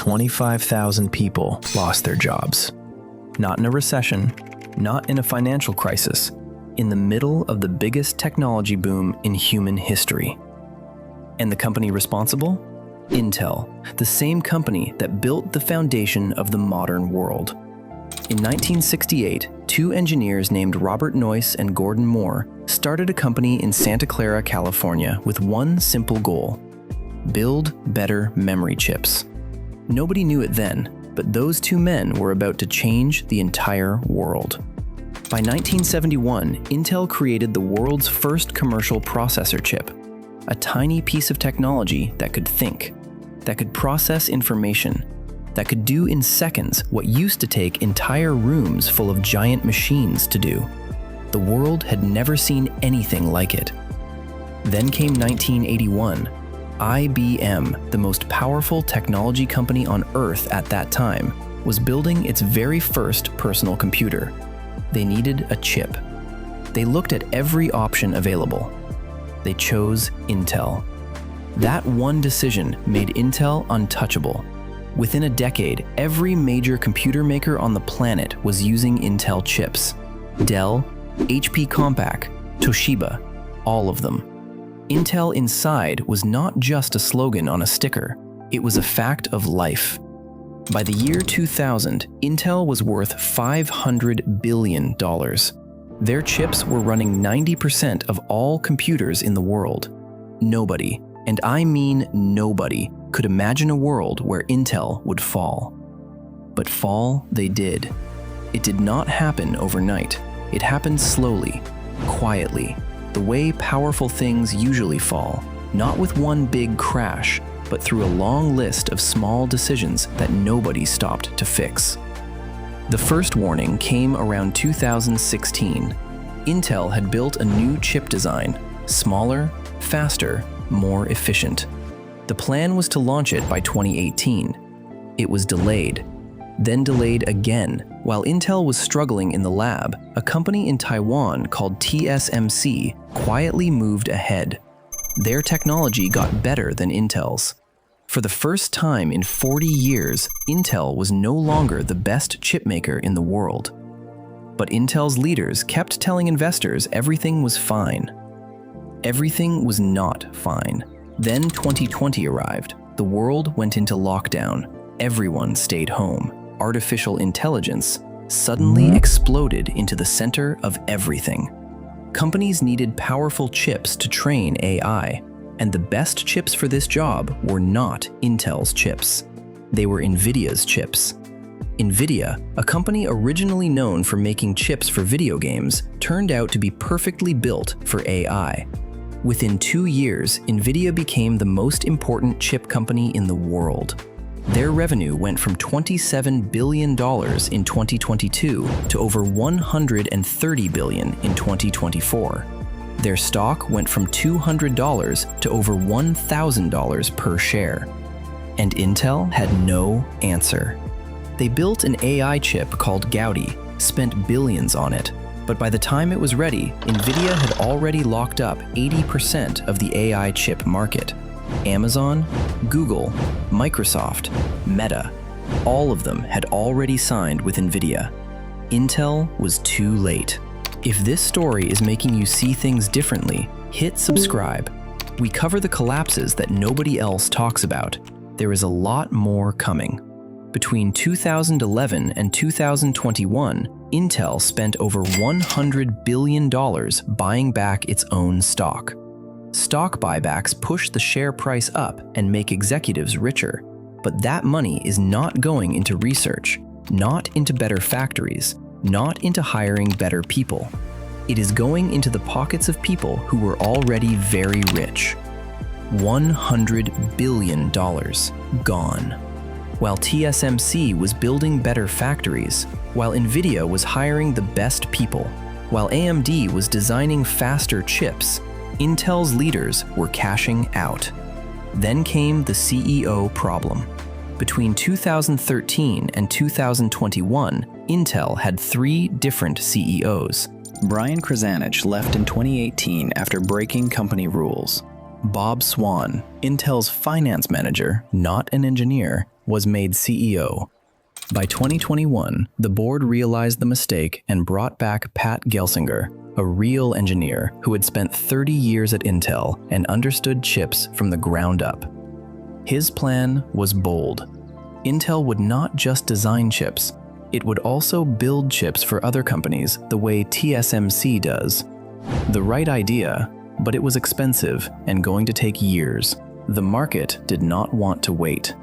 25,000 people lost their jobs. Not in a recession, not in a financial crisis, in the middle of the biggest technology boom in human history. And the company responsible? Intel, the same company that built the foundation of the modern world. In 1968, two engineers named Robert Noyce and Gordon Moore started a company in Santa Clara, California with one simple goal: build better memory chips. Nobody knew it then, but those two men were about to change the entire world. By 1971, Intel created the world's first commercial processor chip, a tiny piece of technology that could think, that could process information, that could do in seconds what used to take entire rooms full of giant machines to do. The world had never seen anything like it. Then came 1981. IBM, the most powerful technology company on Earth at that time, was building its very first personal computer. They needed a chip. They looked at every option available. They chose Intel. That one decision made Intel untouchable. Within a decade, every major computer maker on the planet was using Intel chips. Dell, HP Compaq, Toshiba, all of them. Intel Inside was not just a slogan on a sticker, it was a fact of life. By the year 2000, Intel was worth $500 billion. Their chips were running 90% of all computers in the world. Nobody, and I mean nobody, could imagine a world where Intel would fall. But fall they did. It did not happen overnight. It happened slowly, quietly, the way powerful things usually fall, not with one big crash, but through a long list of small decisions that nobody stopped to fix. The first warning came around 2016. Intel had built a new chip design, smaller, faster, more efficient. The plan was to launch it by 2018. It was delayed, then delayed again. While Intel was struggling in the lab, a company in Taiwan called TSMC quietly moved ahead. Their technology got better than Intel's. For the first time in 40 years, Intel was no longer the best chipmaker in the world. But Intel's leaders kept telling investors everything was fine. Everything was not fine. Then 2020 arrived. The world went into lockdown. Everyone stayed home. Artificial intelligence suddenly exploded into the center of everything. Companies needed powerful chips to train AI, and the best chips for this job were not Intel's chips. They were NVIDIA's chips. NVIDIA, a company originally known for making chips for video games, turned out to be perfectly built for AI. Within 2 years, NVIDIA became the most important chip company in the world. Their revenue went from $27 billion in 2022 to over $130 billion in 2024. Their stock went from $200 to over $1,000 per share. And Intel had no answer. They built an AI chip called Gaudi, spent billions on it, but by the time it was ready, NVIDIA had already locked up 80% of the AI chip market. Amazon, Google, Microsoft, Meta, all of them had already signed with NVIDIA. Intel was too late. If this story is making you see things differently, hit subscribe. We cover the collapses that nobody else talks about. There is a lot more coming. Between 2011 and 2021, Intel spent over $100 billion buying back its own stock. Stock buybacks push the share price up and make executives richer, but that money is not going into research, not into better factories, not into hiring better people. It is going into the pockets of people who were already very rich. $100 billion gone. While TSMC was building better factories, while NVIDIA was hiring the best people, while AMD was designing faster chips, Intel's leaders were cashing out. Then came the CEO problem. Between 2013 and 2021, Intel had 3 different CEOs. Brian Krzanich left in 2018 after breaking company rules. Bob Swan, Intel's finance manager, not an engineer, was made CEO. By 2021, the board realized the mistake and brought back Pat Gelsinger, a real engineer who had spent 30 years at Intel and understood chips from the ground up. His plan was bold. Intel would not just design chips, it would also build chips for other companies the way TSMC does. The right idea, but it was expensive and going to take years. The market did not want to wait.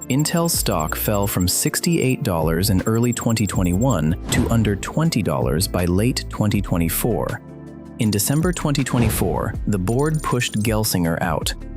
Intel's stock fell from $68 in early 2021 to under $20 by late 2024. In December 2024, the board pushed Gelsinger out,